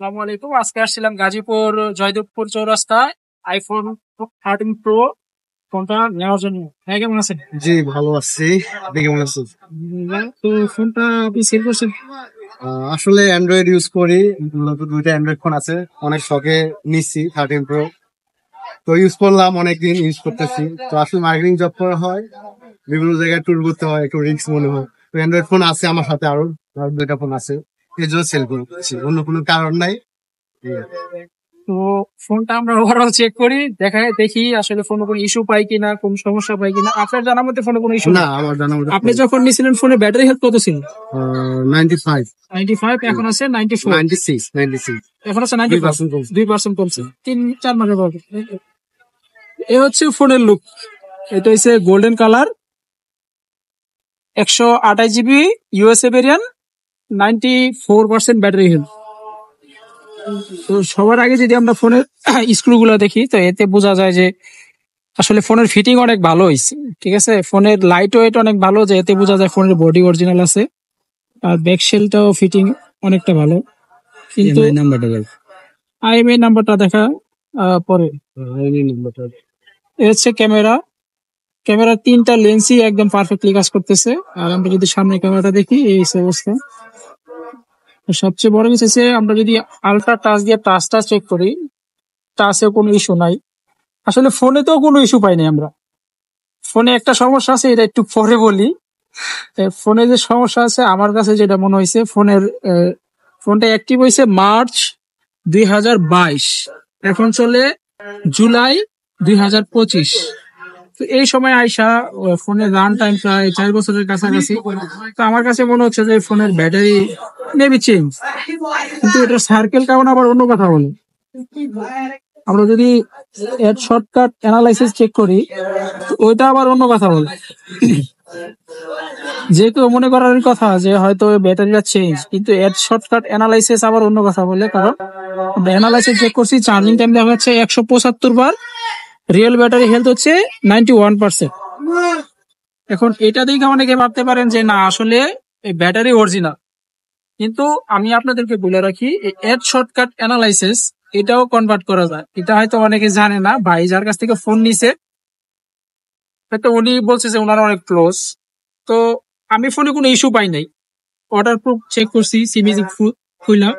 আসসালামু আলাইকুম। আজকে আসছিলাম গাজীপুর জয়দেবপুর চৌরাস্তায় আইফোন 13 প্রো ফোনটা নেওয়ার জন্য। হ্যাঁ, কেমন আছেন? জি, ভালো আছি। আপনি কেমন আছেন? তো ফোনটা আপনি সেল করছেন? আসলে অ্যান্ড্রয়েড ইউজ করি, মূলত দুইটা অ্যান্ড্রয়েড ফোন আছে। অনেক শখে নিচ্ছি 13 প্রো। তো ইউজ করলাম, অনেকদিন ইউজ করতেছি। তো আসলে মার্কেটিং জব করা হয়, বিভিন্ন জায়গায় ট্যুর করতে হয়, একটু রিস্ক মনে হয়। তো অ্যান্ড্রয়েড ফোন আছে আমার সাথে, আরো দুইটা ফোন আছে, এই জন্য সেল করছি, অন্য কোনো কারণ নাই। ঠিক আছে। তো ফোনটা আমরা ওভারঅল চেক করি, দেখি আসলে ফোনে কোনো ইস্যু পাই কিনা, কোন সমস্যা পাই কিনা। আপনার জানার মধ্যে ফোনে কোনো ইস্যু না, না? আমার জানা মতো আপনি যখন নিয়েছিলেন ফোনে ব্যাটারি হেলথ কত ছিল? 95, 95, এখন আছে 94, 96। এখন আছে 2% 90%, কমছে। 2% কমছে 3-4 মাসের পর। এ হচ্ছে ফোনের লুক। এটা হচ্ছে golden colour, 128 GB USA variant, 94% battery health. তো সবার আগে যদি আমরা ফোনের স্ক্রু গুলো দেখি, তো এতে বোঝা যায় যে আসলে ফোনের ফিটিং অনেক ভালো হয়েছে। ঠিক আছে, ফোনের লাইট ওয়েট অনেক ভালো, যে এতে বোঝা যায় ফোনের বডি অরিজিনাল আছে। আর ব্যাক শেলটাও ফিটিং অনেকটা ভালো, কিন্তু আইএমআই নাম্বারটা দেখা পরে। এ হচ্ছে ক্যামেরা। ক্যামেরার 3টা লেন্সই একদম পারফেক্টলি কাজ করতেছে। আর আমরা যদি সামনে ক্যামেরাটা দেখি, এই অবস্থা। সবচেয়ে বড় কিছু হচ্ছে, আমরা যদি আলট্রা টাচ দিয়ে টাচটা চেক করি, টাচে কোনো ইস্যু নাই। আসলে ফোনে তো কোনো ইস্যু পাইনি আমরা। ফোনে একটা সমস্যা আছে, এটা একটু পরে বলি। ফোনে যে সমস্যা আছে, আমার কাছে যেটা মনে হয়েছে, ফোনটা অ্যাক্টিভ হয়েছে মার্চ 2022, এখন চলে জুলাই 2025। তো এই সময় আইসা ফোনের রান টাইম প্রায় 4 বছরের কাছাকাছি। তো আমার কাছে মনে হচ্ছে যে ফোনের ব্যাটারি মেবি চেঞ্জ, কিন্তু এটা সার্কেল কারণ আবার অন্য কথা বলে। আমরা যদি এর শর্টকাট অ্যানালাইসিস চেক করি, তো ওইটা আবার অন্য কথা বলে। যে কেউ মনে করার কথা যে হয়তো ব্যাটারিটা চেঞ্জ, কিন্তু এর শর্টকাট অ্যানালাইসিস আবার অন্য কথা বলে। কারণ আমরা অ্যানালাইসিস চেক করছি, চার্জিং টাইম দেখা যাচ্ছে 175 বার, রিয়েল ব্যাটারি হেলথ হচ্ছে 91%। এখন এটা দেখে অনেকে ভাবতে পারেন যে না, আসলে ব্যাটারি অরিজিনাল। কিন্তু আমি আপনাদেরকে বলে রাখি, এর শর্টকাট অ্যানালাইসিস এটাও কনভার্ট করা যায়। এটা হয়তো অনেকে জানে না। ভাই যার কাছ থেকে ফোন নিছে, হয়তো উনি বলছে যে ওনারা অনেক ক্লোজ। তো আমি ফোনে কোনো ইস্যু পাই নাই। ওয়াটার প্রুফ চেক করছি, সিমিজি খুললাম,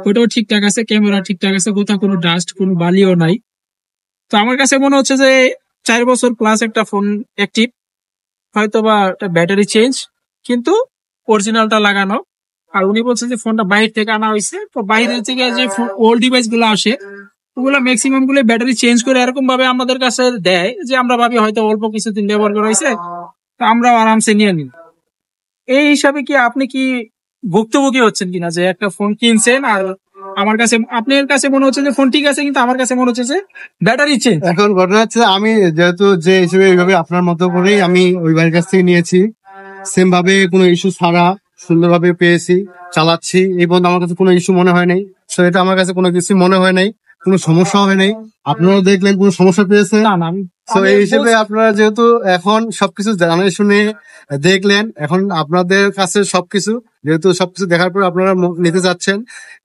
ওটাও ঠিকঠাক আছে, ক্যামেরা ঠিকঠাক আছে, কোথাও কোনো ডাস্ট, কোনো বালিও নাই। তো আমার কাছে মনে হচ্ছে যে 4 বছর প্লাস একটা ফোন অ্যাক্টিভ, হয়তো বা ব্যাটারি চেঞ্জ, কিন্তু অরিজিনালটা লাগানো। আর উনি বলছেন যে ফোনটা বাইরে থেকে আনা হয়েছে। তো বাইরে থেকে যে ওল্ড ডিভাইস গুলো আসে, ওগুলো ম্যাক্সিমাম গুলো ব্যাটারি চেঞ্জ করে এরকম ভাবে আমাদের কাছে দেয় যে আমরা ভাবি হয়তো অল্প কিছুদিন ব্যবহার করা হয়েছে, তো আমরাও আরামসে নিয়ে নিই। এই হিসাবে কি আপনি কি ভুক্তভোগী হচ্ছেন কিনা, যে একটা ফোন কিনছেন আর আমার কাছে, আপনার কাছে মনে হচ্ছে যে ফোন ঠিক আছে, কিন্তু আমার কাছে মনে হচ্ছে যে ব্যাটারি চেঞ্জ? এখন ঘটনা হচ্ছে, আমি যেহেতু যে হিসেবে এইভাবে আপনার মতো করেই আমি ওই ভাইয়ের কাছ থেকে নিয়েছি, সেম ভাবে কোনো ইস্যু ছাড়া সুন্দরভাবে পেয়েছি, চালাচ্ছি। এই পর্যন্ত আমার কাছে কোনো ইস্যু মনে হয় নাই। তো এটা আমার কাছে কোনো কিছু মনে হয় নাই, কোনো সমস্যা হয় নাই। আপনারাও দেখলেন কোনো সমস্যা পেয়েছে? না না, তো এই হিসেবে আপনারা যেহেতু এখন সবকিছু জানে শুনে দেখলেন, এখন আপনাদের কাছে সবকিছু, যেহেতু সবকিছু দেখার পর আপনারা নিতে যাচ্ছেন,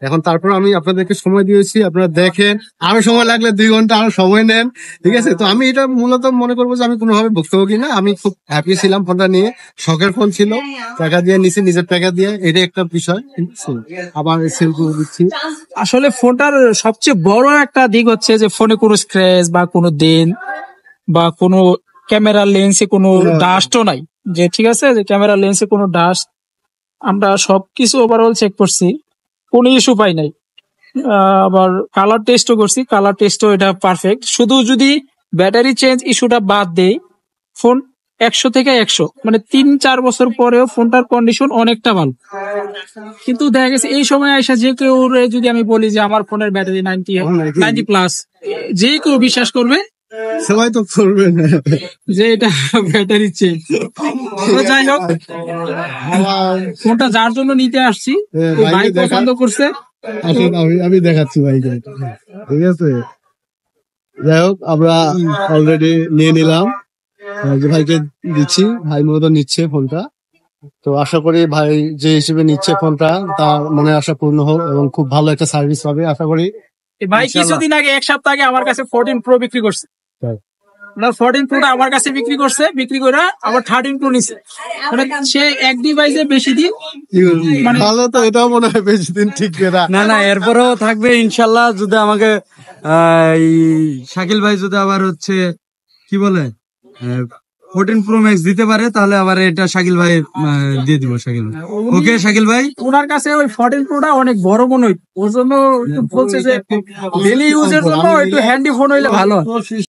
এখন তারপর আমি আপনাদেরকে সময় দিয়েছি, আপনারা দেখেন। আরো সময় লাগলে 2 ঘন্টা আরো সময় নেন, ঠিক আছে? তো আমি এটা মূলত মনে করবো যে আমি কোনোভাবে ভুক্তভোগী না। আমি খুব হ্যাপি ছিলাম, ফোনটা নিয়ে। শখের ফোন ছিল, টাকা দিয়ে নিছি, নিজের টাকা দিয়ে। এটা একটা বিষয়। আবার সেল করে দিচ্ছি। আসলে ফোনটার সবচেয়ে বড় একটা দিক হচ্ছে যে ফোনে কোনো স্ক্র্যাচ বা কোনো দেন বা কোনো ক্যামেরা লেন্সে কোনো ডাস্টও নাই। যে ঠিক আছে, যে ক্যামেরা লেন্সে কোনো ডাস্ট, আমরা সবকিছু ওভারঅল চেক করছি, কোনো ইস্যু পাই নাই। আবার কালার টেস্টও করছি, কালার টেস্টও এটা পারফেক্ট। শুধু যদি ব্যাটারি চেঞ্জ ইস্যুটা বাদ দেই, ফোন 100 থেকে 100, মানে 3-4 বছর পরেও ফোনটার কন্ডিশন অনেকটা ভালো। কিন্তু দেখা গেছে এই সময় আইসা যে কেউ যদি আমি বলি যে আমার ফোনের ব্যাটারি 90 প্লাস, যে কেউ বিশ্বাস করবে সবাই তো করবে না যে এটা ব্যাটারি চেঞ্জ। যাই হোক, ফোনটা যার জন্য নিতে আসছি, ভাই পছন্দ করছে। আসলে আমি দেখাচ্ছি ভাইকে, ঠিক আছে? যাই হোক, আমরা অলরেডি নিয়ে নিলাম, যে ভাইকে দিচ্ছি, ভাই মূলত নিচ্ছে ফোনটা। তো আশা করি ভাই যে হিসেবে নিচ্ছে ফোনটা তার মনে আশা পূর্ণ হোক এবং খুব ভালো একটা সার্ভিস পাবে আশা করি। এই ভাই ইনশাআল্লাহ। কিছুদিন আগে এক সপ্তাহ আগে আমার কাছে 14 প্রো বিক্রি করছে। তাই। না 14 প্রোটা আমার কাছে বিক্রি করছে, বিক্রি করে আবার 13 প্রো নিছে। মানে সে এক ডিভাইসে বেশি দিন মানে- ভালো তো এটাও মনে হয় বেশি দিন টিকবে না। না না, এরপরেও থাকবে ইনশাল্লাহ। যদি আমাকে এই শাকিল ভাই যদি আবার হচ্ছে কি বলে 14 প্রো ম্যাক্স দিতে পারে, তাহলে আবার এটা শাকিল ভাই দিয়ে দিব। শাকিল ভাই, ওকে শাকিল ভাই। ওনার কাছে ওই 14 প্রোটা অনেক বড় মনে হয়, ওর জন্য একটু বলছে যে ডেলি ইউজের জন্য একটু হ্যান্ডি ফোন হইলে ভালো হয়।